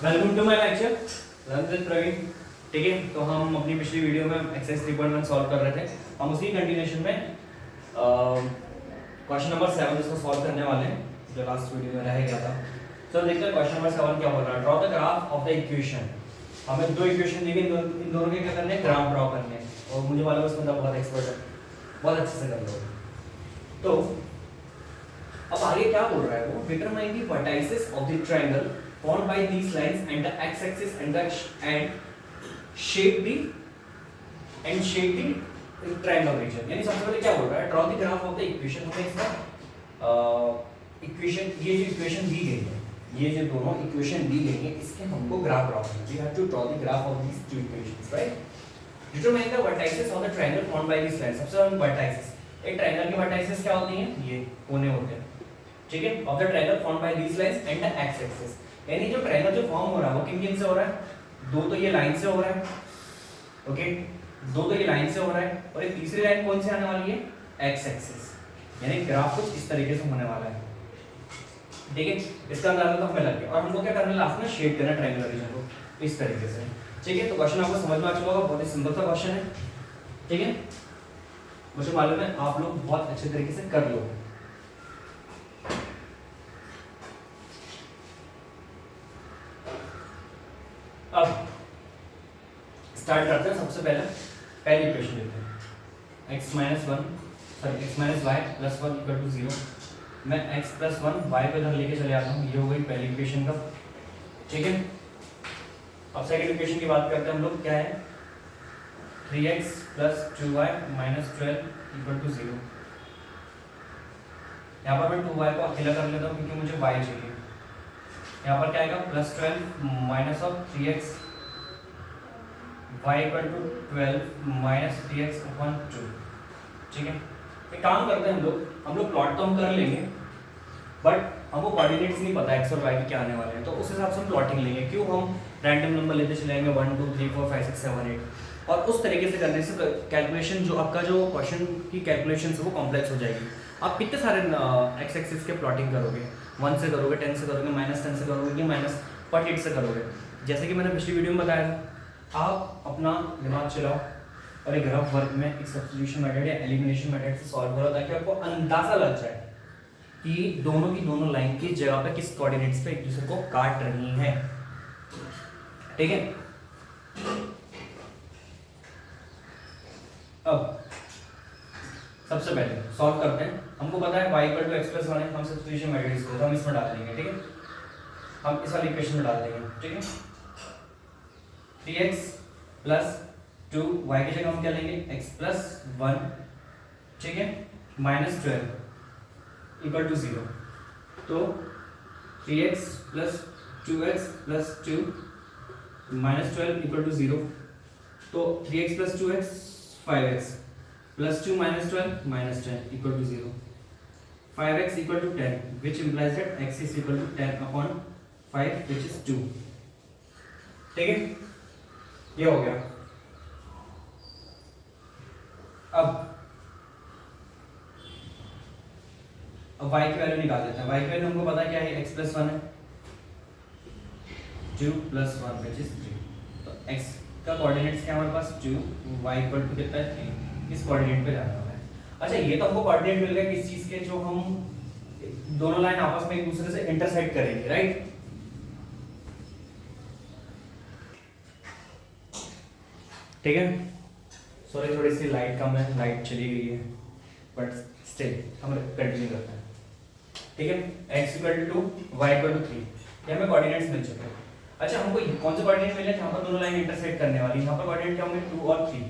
Welcome to my lecture run with Praveen. ठीक है, तो हम अपनी पिछली वीडियो में एक्सरसाइज 3.1 सॉल्व कर रहे थे। हम उसी कंटिन्यूएशन में क्वेश्चन नंबर 7 इसको सॉल्व करने वाले हैं जो लास्ट वीडियो में रह गया था। चलो देखते हैं क्वेश्चन नंबर 7 क्या बोल रहा है। Draw the graph of the equation. हमें दो इक्वेशन दी गई, इन दोनों के क्या करने हैं, ग्राफ ड्रॉ करने हैं। और मुझे मालूम है इसमें बहुत एक्सपर्ट है, बहुत अच्छे से कर लो। तो अब आगे क्या बोल रहा है वो, determine the vertices of the triangle formed by these lines and the x-axis and shape the triangle region। यानी सबसे पहले क्या बोल रहा है, draw the graph of the equation. हमें इसका इक्वेशन, ये जो इक्वेशन दी गई है, ये जो दोनों इक्वेशन दी गई है, इसके हमको ग्राफ ड्रॉ करना है। We have to draw the graph of these two equations, right. Determine the vertices of the triangle formed by this line. सबसे पहले वर्टाइसेस, एक ट्रायंगल की वर्टाइसेस क्या होती हैं, ये कोने होते हैं, ठीक है। Of the triangle formed by this lines and the x axis. यानी जो ट्रायंगल जो फॉर्म हो रहा है वो किन किन से हो रहा है, दो तो ये लाइन से हो रहा है, ओके, दो तो ये लाइन से हो रहा है, और एक तीसरी लाइन कौन से आने वाली है, एक्स एक्सिस। यानी ग्राफ कुछ इस तरीके से होने वाला है, ठीक है। इसका अंदाजा तो हमें लग गया। और हमको क्या करना है, लास्ट में शेड करना ट्रायंगुलर रीजन को इस तरीके से, ठीक है। तो क्वेश्चन आपको समझ में आ चुका होगा, बहुत ही सिंपल सा क्वेश्चन है, ठीक है। मुझे मालूम है आप लोग बहुत अच्छे तरीके से कर लो। अब स्टार्ट करते हैं। सबसे पहले पहली इक्वेशन लेते हैं, x minus y plus 1 equal to 0। मैं x प्लस 1 y पे इधर लेके चले आता हूँ, ये हो गई पहली इक्वेशन का, ठीक है। अब सेकंड इक्वेशन की बात करते हैं हम लोग, क्या है, 3x plus 2y minus 12 equal to 0। यहाँ पर मैं 2y को अकेला कर लेता हूँ क्योंकि मुझे y चाहिए। यहाँ पर क्या आएगा, plus 12 minus of 3x y equal to 12 minus 3x upon 2, ठीक है। एक काम करते हैं हम लोग प्लॉट तो हम कर लेंगे, बट हमको कोऑर्डिनेट्स नहीं पता x और y के क्या आने वाले हैं, तो उस हिसाब से हम प्लॉटिंग लेंगे। क्यों, हम रैंडम नंबर लेते चलेंगे 1 2 3 4 5 6 7 8, और उस तरीके से करने से कैलकुलेशन, जो आपका जो क्वेश्चन की कैलकुलेशन है वो कॉम्प्लेक्स हो जाएगी। आप कितने सारे एक्स एक्सिस के प्लॉटिंग करोगे, 1 से करोगे, 10 से करोगे, -10 से करोगे, कि -48 से करोगे। जैसे कि मैंने पिछली वीडियो में बताया था, आप अपना दिमाग चलाओ और एक रफ वर्क में एक सब्स्टिट्यूशन मेथड या एलिमिनेशन मेथड से सॉल्व करो, ताकि आपको अंदाजा लग जाए कि दोनों की दोनों लाइन की जगह पे किस कोऑर्डिनेट्स पे एक दूसरे को काट रही हैं, ठीक है। अब सबसे पहले सॉल्व करते हैं। हमको पता है y equal to x plus 1 है, हम सब्स्टिट्यूशन मेथड यूज करेंगे, हम इसमें डाल देंगे, ठीक है। हम इस वाली इक्वेशन में डाल देंगे, ठीक है। 3x प्लस 2 y की जगह हम क्या लेंगे, x प्लस 1, ठीक है, माइनस 12 इक्वल टू 0। तो 3x plus 2x plus 2 minus 12 equal to 0। तो 3x plus 2x 5x plus 2 minus 12 minus 10 equal to 0। 5x equal to 10 which implies that x is equal to 10 upon 5 which is 2, ठीक है। ये हो गया। अब y की value निकाल देते हैं। y की वैल्यू हमको पता है क्या है, x प्लस 1 है, 2 प्लस 1 विच इज 3। तो x का कोऑर्डिनेट्स क्या है हमारे पास, 2, y इक्वल टू कितना है, 3। इस कोऑर्डिनेट पे जाना होगा। अच्छा, ये तो हमको कोऑर्डिनेट मिल गया किस चीज के, जो हम दोनों लाइन आपस में एक दूसरे से इंटरसेक्ट करेंगे, राइट। ठीक है, सॉरी थोड़ी सी लाइट कम है, लाइट चली गई है, बट स्टिल हम कंटिन्यू करते हैं, ठीक है। x equal to 2, y equal to 3, ये हमें कोऑर्डिनेट्स मिल चुके हैं। अच्छा, हमको कौन से कोऑर्डिनेट मिले जहाँ पर दोनों लाइन इंटरसेक्ट करने वाली है। यहाँ पर कोऑर्डिनेट क्या होंगे, 2 और 3।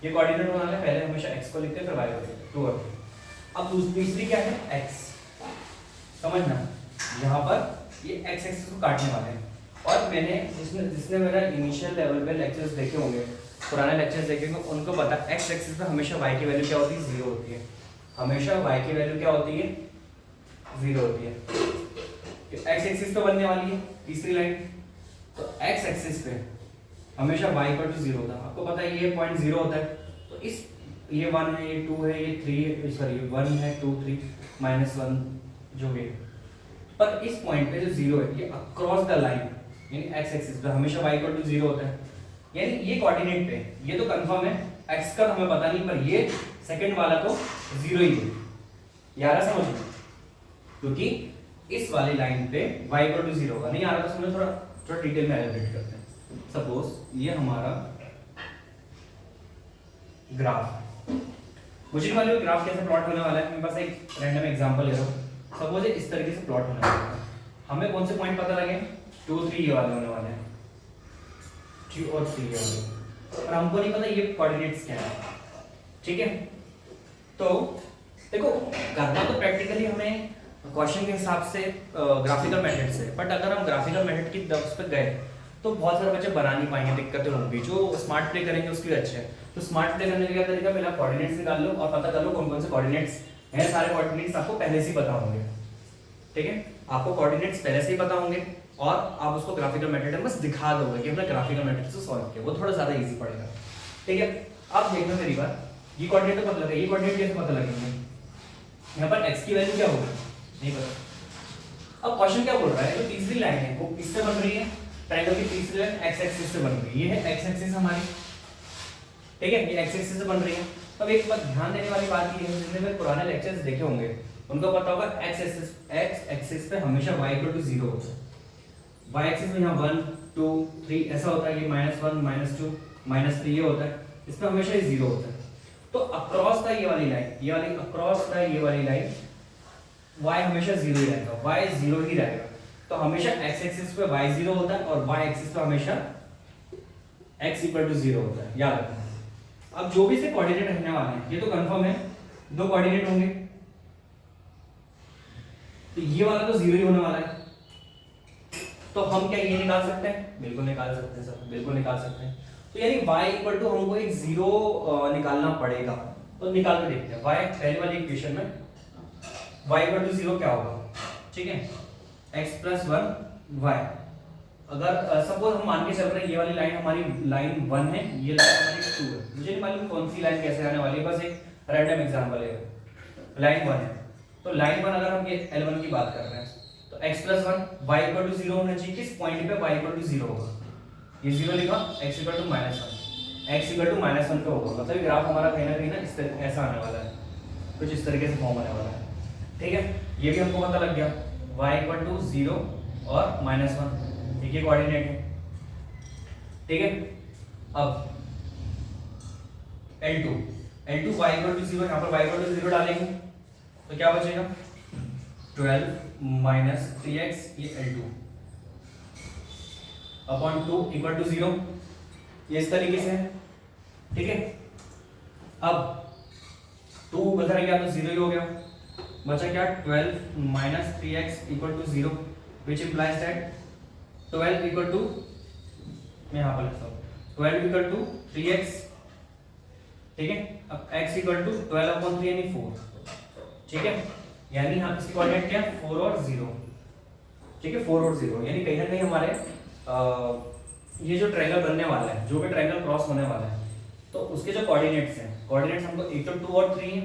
ये कोऑर्डिनेट होने वाला है, पहले हमेशा x को लिखते हैं फिर y को लिखते हैं, 2 और 3। अब तीसरी क्या है, x, समझना, यहाँ पर ये x एक्सिस को काटने वाले हैं। और मैंने जिसने मेरा इनिशियल लेवल पे लेक्चर्स देखे होंगे, पुराने लेक्चर्स देखे होंगे, उनको पता x एक्सिस पे हमेशा y की वैल्यू क्या होती है, 0 होती है। हमेशा y की वैल्यू क्या होती है, 0 होती है। x एक्सिस पे बनने वाली है तीसरी लाइन, तो x एक्सिस पे हमेशा y इक्वल टू 0 होता है। आपको पता है ये पॉइंट 0 होता है, तो इस ये 1 है, ये 2 है, ये 3 है, सॉरी 1 है, 2 3 -1 जो भी है, पर इस पॉइंट पे जो 0 है, ये अक्रॉस द लाइन यानी एक्स एक्सिस पे हमेशा y इक्वल टू 0 होता है, यानी ये कोऑर्डिनेट पे ये तो कंफर्म है, x का हमें पता नहीं, पर ये सेकंड वाला तो 0 ही है। यार समझ लो, क्योंकि इस वाली लाइन पे y इक्वल टू 0 होगा। नहीं आ रहा तो समझो, थोड़ा डिटेल में एलिब्रेट करते हैं। सपोज ये हमारा ग्राफ, मुझे मालूम ग्राफ कैसे प्लॉट होने वाला है, मेरे पास एक रैंडम एग्जांपल ले रहा हूं। सपोज इस तरीके से प्लॉट होने वाला है, हमें कौन से पॉइंट पता लगे, 2 3 ये वाले होने वाले हैं, 2 और 3 ये वाले, और हमको नहीं पता ये कोऑर्डिनेट्स क्या है। ठीक है, तो देखो करना तो प्रैक्टिकली हमें क्वेश्चन के हिसाब से ग्राफिकल मेथड से, बट अगर हम ग्राफिकल मेथड की तरफ पे गए तो बहुत सारे बच्चे बना नहीं पाएंगे, दिक्कतें होंगी। जो स्मार्ट प्ले करेंगे उसके लिए अच्छे है। तो स्मार्ट प्ले करने का क्या तरीका, पहले कोऑर्डिनेट्स निकाल लो और पता कर लो कौन कौन से कोऑर्डिनेट्स हैं। सारे कोऑर्डिनेट्स आपको पहले से ही पता होंगे। ठीक है, आपको कोऑर्डिनेट्स पहले से ही पता होंगे और आप उसको ग्राफिकल मेथड में बस दिखा दोगे कि हमने ग्राफिकल मेथड से सॉल्व किया, वो थोड़ा ज्यादा इजी पड़ेगा। ठीक है, अब देखना मेरी बात, ये कोऑर्डिनेट तो पता लगे, ये कोऑर्डिनेट कैसे पता लगेंगे, यहाँ पर x की वैल्यू क्या होगी नहीं पता। अब क्वेश्चन क्या बोल रहा है, जो तीसरी लाइन है वो किससे बन रही है, ट्रायंगल की तीसरी लाइन x एक्सिस से बन रही है। ये है x एक्सिस हमारी, ठीक है, ये x एक्सिस से बन रही है। अब एक बात ध्यान देने वाली बात ये है, जिसने पुराने लेक्चर्स देखे होंगे उनको पता होगा x एक्सिस पे हमेशा y इक्वल टू 0 होता है। y एक्सिस में यहाँ 1 2 3 ऐसा होता है, ये -1 -2 -3 ये होता है, इसमें हमेशा ये 0 होता है। तो अक्रॉस द ये वाली लाइन, ये वाली अक्रॉस द ये वाली लाइन y हमेशा 0 ही रहेगा, y 0 ही रहेगा। तो हमेशा x एक्सिस पे y 0 होता है और y एक्सिस पे हमेशा x इक्वल टू 0 होता है, याद रखना। अब जो भी से कोऑर्डिनेट रहने वाले हैं, ये तो कंफर्म है, 2 कोऑर्डिनेट होंगे, तो ये वाला तो 0 ही होने वाला है। तो हम क्या ये निकाल सकते हैं, बिल्कुल निकाल सकते हैं सर, बिल्कुल निकाल सकते हैं। तो यानी y इक्वल टू हमको एक 0 निकालना पड़ेगा, तो निकाल के देखते हैं। y पहले वाली इक्वेशन में y इक्वल टू 0 क्या होगा, ठीक है, x प्लस 1 y। अगर सपोज हम मान के चल रहे हैं ये वाली लाइन हमारी लाइन 1 है, ये लाइन हमारी 2 है, मुझे नहीं मालूम कौन सी लाइन कैसे आने वाली है, बस एक रैंडम एग्जांपल है। लाइन 1 है, तो लाइन 1 अगर हम ये L1 की बात कर रहे हैं तो x plus 1 y equal to 0 होना चाहिए। किस पॉइंट पे y इक्वल टू 0 होगा, ये 0 लिखा, x equal to -1, x equal to -1 पे होगा। मतलब ग्राफ हमारा कहीं ना कहीं ना इस तरह ऐसा आने वाला है, कुछ इस तरीके से फॉर्म आने वाला है। ठीक है, ये भी हमको पता लग गया, y इक्वल टू 0 और -1 एक ही कोऑर्डिनेट है। ठीक है, अब L2 y इक्वल टू 0, यहाँ पर y इक्वल टू 0 डालेंगे तो क्या बचेगा, 12 माइनस 3x, ये L2 अपॉन 2 इक्वल टू 0, ये इस तरीके से है। ठीक है, अब 2 बदल गया तो 0 ही हो गया, बचा क्या, 12 minus 3x equal to 0, which implies that 12 equal to, मैं यहाँ पर लिखता हूँ 12 इक्वल टू 3x। ठीक है, अब x इक्वल टू 12 अपॉन 3 यानी 4। ठीक है, यानी यहाँ इसकी कोऑर्डिनेट क्या है, 4 और 0। ठीक है, 4 और 0, यानी कहीं ना कहीं हमारे ये जो ट्रायंगल बनने वाला है, जो भी ट्रायंगल क्रॉस होने वाला है, तो उसके जो कोऑर्डिनेट्स हैं, कोऑर्डिनेट्स हमको एक तो 2 और 3 है।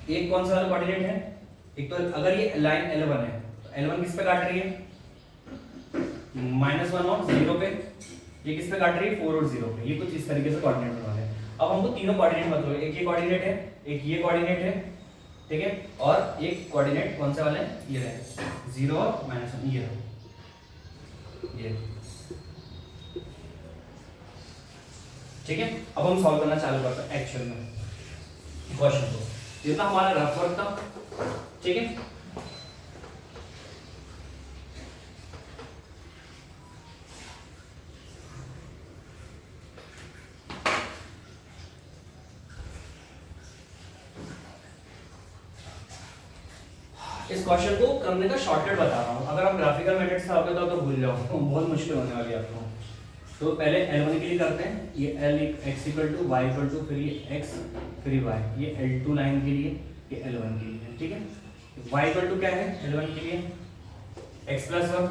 एक कौन सा वाला कोऑर्डिनेट है, एक तो अगर ये लाइन L1 है तो L1 किस पे काट रही है, -1 और 0 पे, ये किस पे काट रही है, 4 और 0 पे। ये कुछ इस तरीके से कोऑर्डिनेट बनने वाले हैं। अब हमको तीनों कोऑर्डिनेट मतलब एक ये कोऑर्डिनेट है, एक ये कोऑर्डिनेट है, ठीक है, और एक कोऑर्डिनेट कौन से वाले हैं, ये है 0 और -1, ये ठीक है। अब हम सॉल्व करना चालू करते हैं एक्चुअल में क्वेश्चन को, जितना हमारा रफ वर्क था। ठीक है, इस क्वेश्चन को करने का शॉर्टकट बता रहा हूँ। अगर आप ग्राफिकल मेथड से आओगे तो भूल जाओ, बहुत मुश्किल होने वाली है आपको। तो पहले L1 के लिए करते हैं, ये L x equal to y equal to, फिर ये x फिर y, ये L2 लाइन के लिए, ये L1 के लिए। ठीक है, y इक्वल टू क्या है L1 के लिए, x प्लस 1,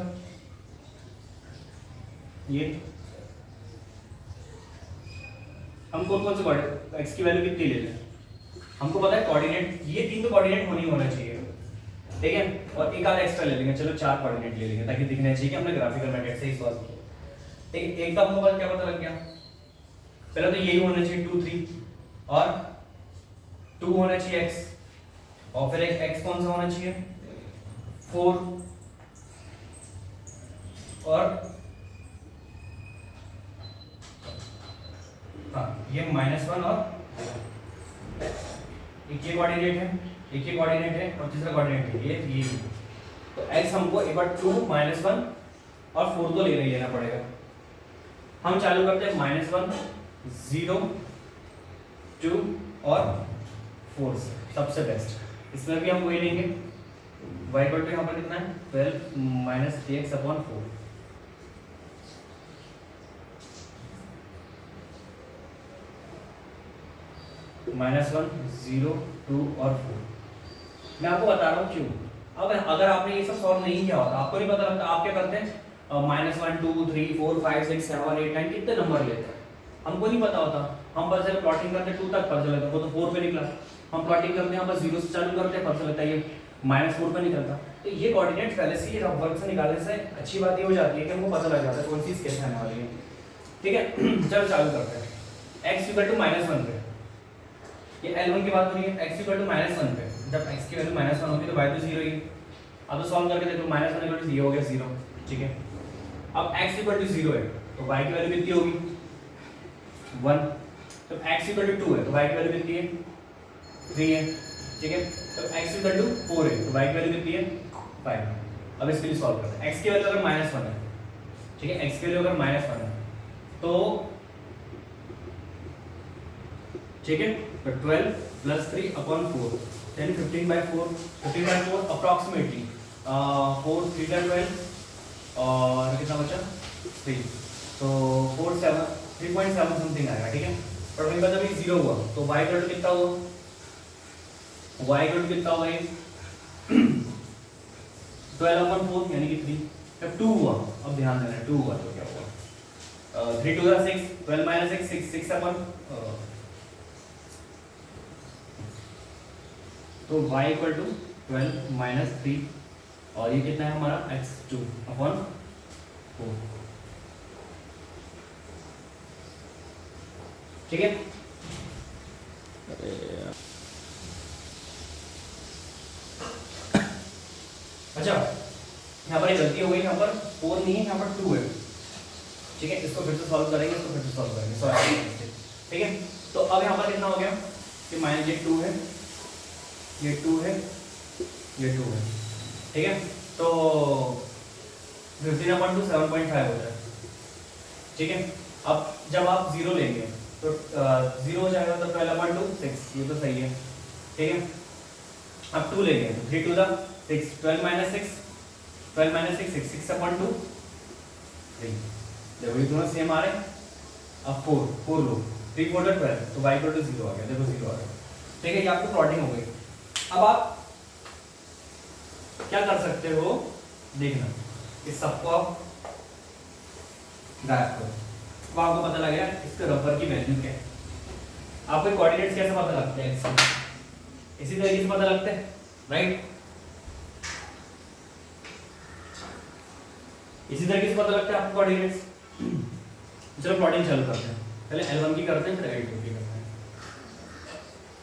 ये हम कौन से कोऑर्डिनेट x की वैल्यू कितनी ले लें, हमको पता है कोऑर्डिनेट, ये तीन तो कोऑर्डिनेट होनी होना चाहिए। ठीक है, और एक आध एक्स्ट्रा ले लेंगे, चलो 4 कोऑर्डिनेट ले लेंगे ताकि दिखना चाहिए कि हमने ग्राफिकल मेथड से ही सॉल्व किया। ठीक है, एक का हमको क्या पता लग गया, पहले तो यही होना चाहिए 2 3 और 2 होना चाहिए x, और फिर एक x कौन सा होना चाहिए 4 और हाँ ये -1 और एक ये कोऑर्डिनेट है, एक ये कोऑर्डिनेट है और तीसरा कोऑर्डिनेट है ये। तो x हमको एक बार 2 -1 और 4 तो लेना पड़ेगा। हम चालू करते हैं -1 0 2 और 4 से, सबसे बेस्ट। इसमें भी हम वही लेंगे, y इक्वल टू यहाँ पर कितना है 12 - 3x/4 -1 0 2 और 4। मैं आपको बता रहा हूँ क्यों। अब अगर आपने ये सब सॉल्व नहीं किया होता, आपको नहीं पता लगता, आप क्या करते हैं -1 2 3 4 5 6 7 8 9 कितने नंबर लेते हैं, हमको नहीं पता होता। हम बस जब प्लॉटिंग करते 2 तक पता चलता, वो तो 4 पे निकला। हम प्लॉटिंग करते हैं बस 0 से चालू करते हैं, पता चलता है ये -4 पे निकलता। तो ये कोऑर्डिनेट्स पहले से ही रफ वर्क से निकालने से अच्छी बात ये हो जाती है कि हमको पता लग जाता है कौन सी चीज कैसे आने वाली है। ठीक है, चलो चालू करते हैं। x = -1 पे, ये L1 की बात हो रही है, x = -1 पे जब x की वैल्यू -1 होगी तो y तो 0 ही। अब तो सॉल्व करके देखो -1 = 0 हो गया 0। ठीक है, अब x = 0 है तो y की वैल्यू कितनी होगी 1। तो x = 2 है तो y की वैल्यू कितनी है 3 है। ठीक है, तो x = 4 है तो y की वैल्यू कितनी है 5। अब इसके लिए सॉल्व करते हैं। x की वैल्यू अगर -1 है, ठीक है, x की वैल्यू अगर -1 है तो ठीक है, तो 12 + 3/4 यानी 15/4 अप्रॉक्सीमेटली 4 3 12 और कितना बचा 3, तो 3.7 समथिंग आएगा। ठीक है, पर वही बात अभी 0 हुआ तो y इक्वल टू कितना हुआ, y इक्वल टू कितना हुआ ये 12/4 यानी कि 3। जब 2 हुआ, अब ध्यान देना 2 हुआ तो क्या हुआ 3 2 6 12 - 6 6/, तो y = 12 - 3 और ये कितना है हमारा x2/4। ठीक है, अच्छा यहाँ पर एक गलती हो गई, यहाँ पर 4 नहीं है, यहाँ पर 2 है। ठीक है, इसको फिर से सॉल्व करेंगे, इसको फिर से सॉल्व करेंगे, सॉरी। ठीक है, तो अब यहाँ पर कितना हो गया कि ये 2 है, ये 2 है, ये 2 है। ठीक है, तो 15/2 7.5 हो जाए। ठीक है, अब जब आप 0 लेंगे तो 0 हो जाएगा तो 12/2 6, ये तो सही है। ठीक है, अब 2 लेंगे तो 3 2 6 12 - 6 12 - 6 6 6/2 3, देखो ये दोनों सेम आ रहे हैं। अब 4 लो, 3 4 12 तो y = 0 आ गया, देखो 0 आ गया। ठीक है, ये आपको प्लॉटिंग हो गई। अब आप क्या कर सकते हो, देखना इस सबको आप गायब करो, तो आपको पता लगेगा इसके रबर की वैल्यू क्या है। आपको कोऑर्डिनेट्स कैसे पता लगते हैं, इसी तरीके से पता लगते हैं, राइट। इसी तरीके से पता लगता है आपको कोऑर्डिनेट्स। चलो प्लॉटिंग चालू करते हैं, पहले L1 की करते हैं फिर L2 की करते हैं।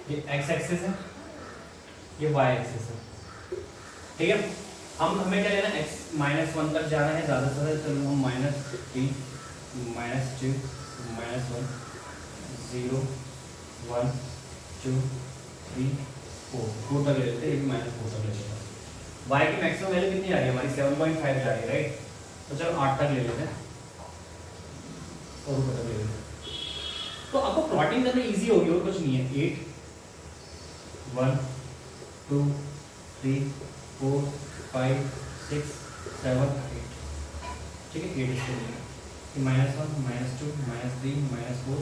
ये x एक्सिस है, ये y एक्सिस है। ठीक है, हमें क्या लेना है, x -1 तक जाना है ज्यादा से ज्यादा। चलो हम -3 -2 -1 0 1 2 3 4 तक ले लेते हैं, ये भी -4 तक ले लेते हैं। y की मैक्सिमम वैल्यू कितनी आ रही है हमारी 7.5 जा रही है, राइट। तो चलो 8 तक ले लेते हैं और ऊपर तक ले लेते हैं। तो आपको प्लॉटिंग करना इजी होगी और कुछ नहीं है। 8 1 2 3 4 5 6 7 8, ठीक है, 8 इसको लेंगे, -1 -2 -3 -4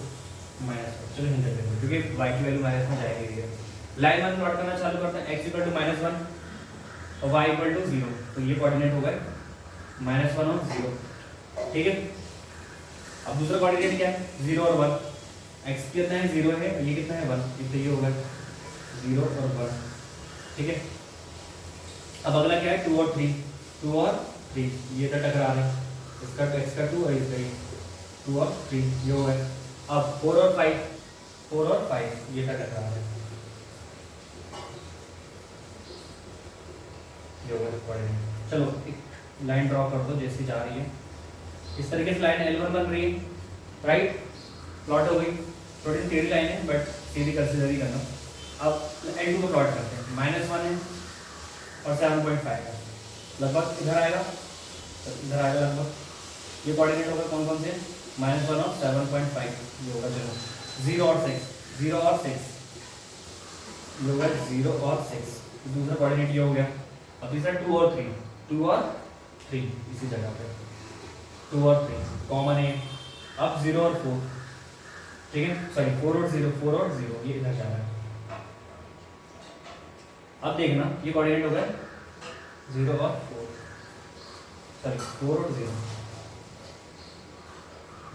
-4। चलो हिंट दे दो क्योंकि y की वैल्यू माइनस में जाएगी। लाइन में प्लॉट करना चालू करते हैं, x = -1 और y = 0, तो ये कोऑर्डिनेट हो गए -1 और 0। ठीक है, अब दूसरा कोऑर्डिनेट क्या है 0 और 1। x कितना है 0 है, ये कितना है 1, तो ये होगा 0 और 1। ठीक है, अब अगला क्या है, 2 और 3, 2 और 3 ये तो टकरा रहे हैं, इसका 2 और इसका 2 और 3 ये हो गए। अब 4 और 5, 4 और 5 ये तो टकरा रहे हैं, ये हो गए पड़े। चलो एक लाइन ड्रॉ कर दो जैसी जा रही है, इस तरीके से लाइन L1 बन रही है, राइट, प्लॉट हो गई। थोड़ी सी टेढ़ी लाइन है बट सीधी कंसिडर करना। अब L2 को प्लॉट करते हैं, -1 है और 7.5 है, लगभग इधर आएगा, इधर आएगा लगभग। ये कोऑर्डिनेट होगा कौन कौन से, -1 और 7.5 ये होगा। चलो 0 और 6, 0 और 6 ये होगा, 0 और 6 दूसरा कोऑर्डिनेट ये हो गया। अब तीसरा 2 और 3, 2 और 3 इसी जगह पे 2 और 3 कॉमन है। अब 0 और 4, ठीक है, सॉरी 4 और 0, 4 और 0 ये इधर जा रहा है। अब देखना ये कोऑर्डिनेट हो गया 0 और 4, सॉरी 4 और 0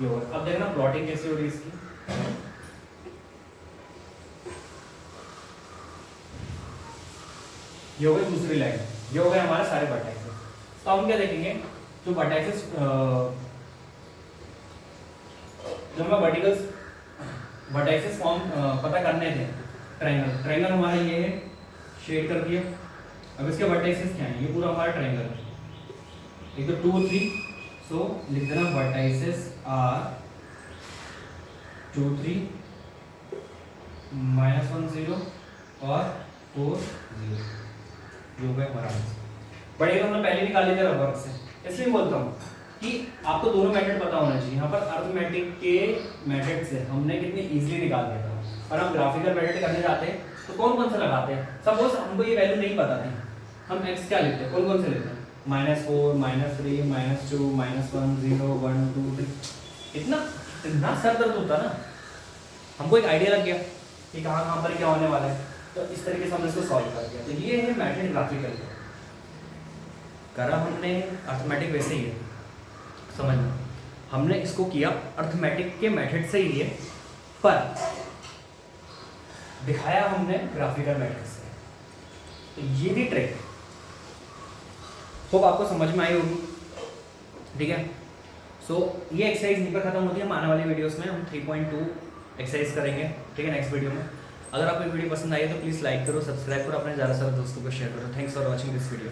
ये हो गया। अब देखना प्लॉटिंग कैसे हो रही है इसकी, ये हो गई दूसरी लाइन, ये हो गए हमारे सारे वर्टेक्सेस। तो हम क्या देखेंगे, जो वर्टेक्सेस जो हमें वर्टेक्सेस फॉर्म पता करने थे, ट्रायंगल हमारा ये है, शेड कर दिया। अब इसके वर्टेक्सेस क्या है, ये पूरा हमारा ट्रायंगल है, एक तो 2 3, सो लिख देना वर्टेक्सेस आर 2 3 -1 0 और 4 0 जो है हमारा आंसर। बट ये हमने पहले निकाल लिया रबर से, इसलिए बोलता हूँ कि आपको दोनों मेथड पता होना चाहिए। यहाँ पर अर्थमेटिक के मेथड से हमने कितने इजीली निकाल दिया था, और हम ग्राफिकल मेथड करने जाते हैं तो कौन कौन से लगाते हैं। सपोज हमको ये वैल्यू नहीं पता थी, हम x क्या लेते हैं, कौन कौन से लेते हैं, -4 -3 -2 -1 0 1 2 3, इतना सर दर्द होता ना। हमको एक आइडिया लग गया कि कहाँ कहाँ पर क्या होने वाला है, तो इस तरीके से हमने इसको सॉल्व कर दिया। तो ये है मेथड ग्राफिकल करा हमने, अर्थमेटिक वैसे ही है, समझना हमने इसको किया अर्थमेटिक के मेथड से ही है, पर दिखाया हमने ग्राफिकल मेथड से। तो ये भी ट्रिक होप आपको समझ में आई होगी, ठीक है। सो ये एक्सरसाइज यहीं पर खत्म होती है। हम आने वाली वीडियोस में हम 3.2 एक्सरसाइज करेंगे, ठीक है, नेक्स्ट वीडियो में। अगर आपको वीडियो पसंद आई है तो प्लीज़ लाइक करो, सब्सक्राइब करो, अपने ज़्यादा से ज़्यादा दोस्तों को शेयर करो। Thanks for watching this video.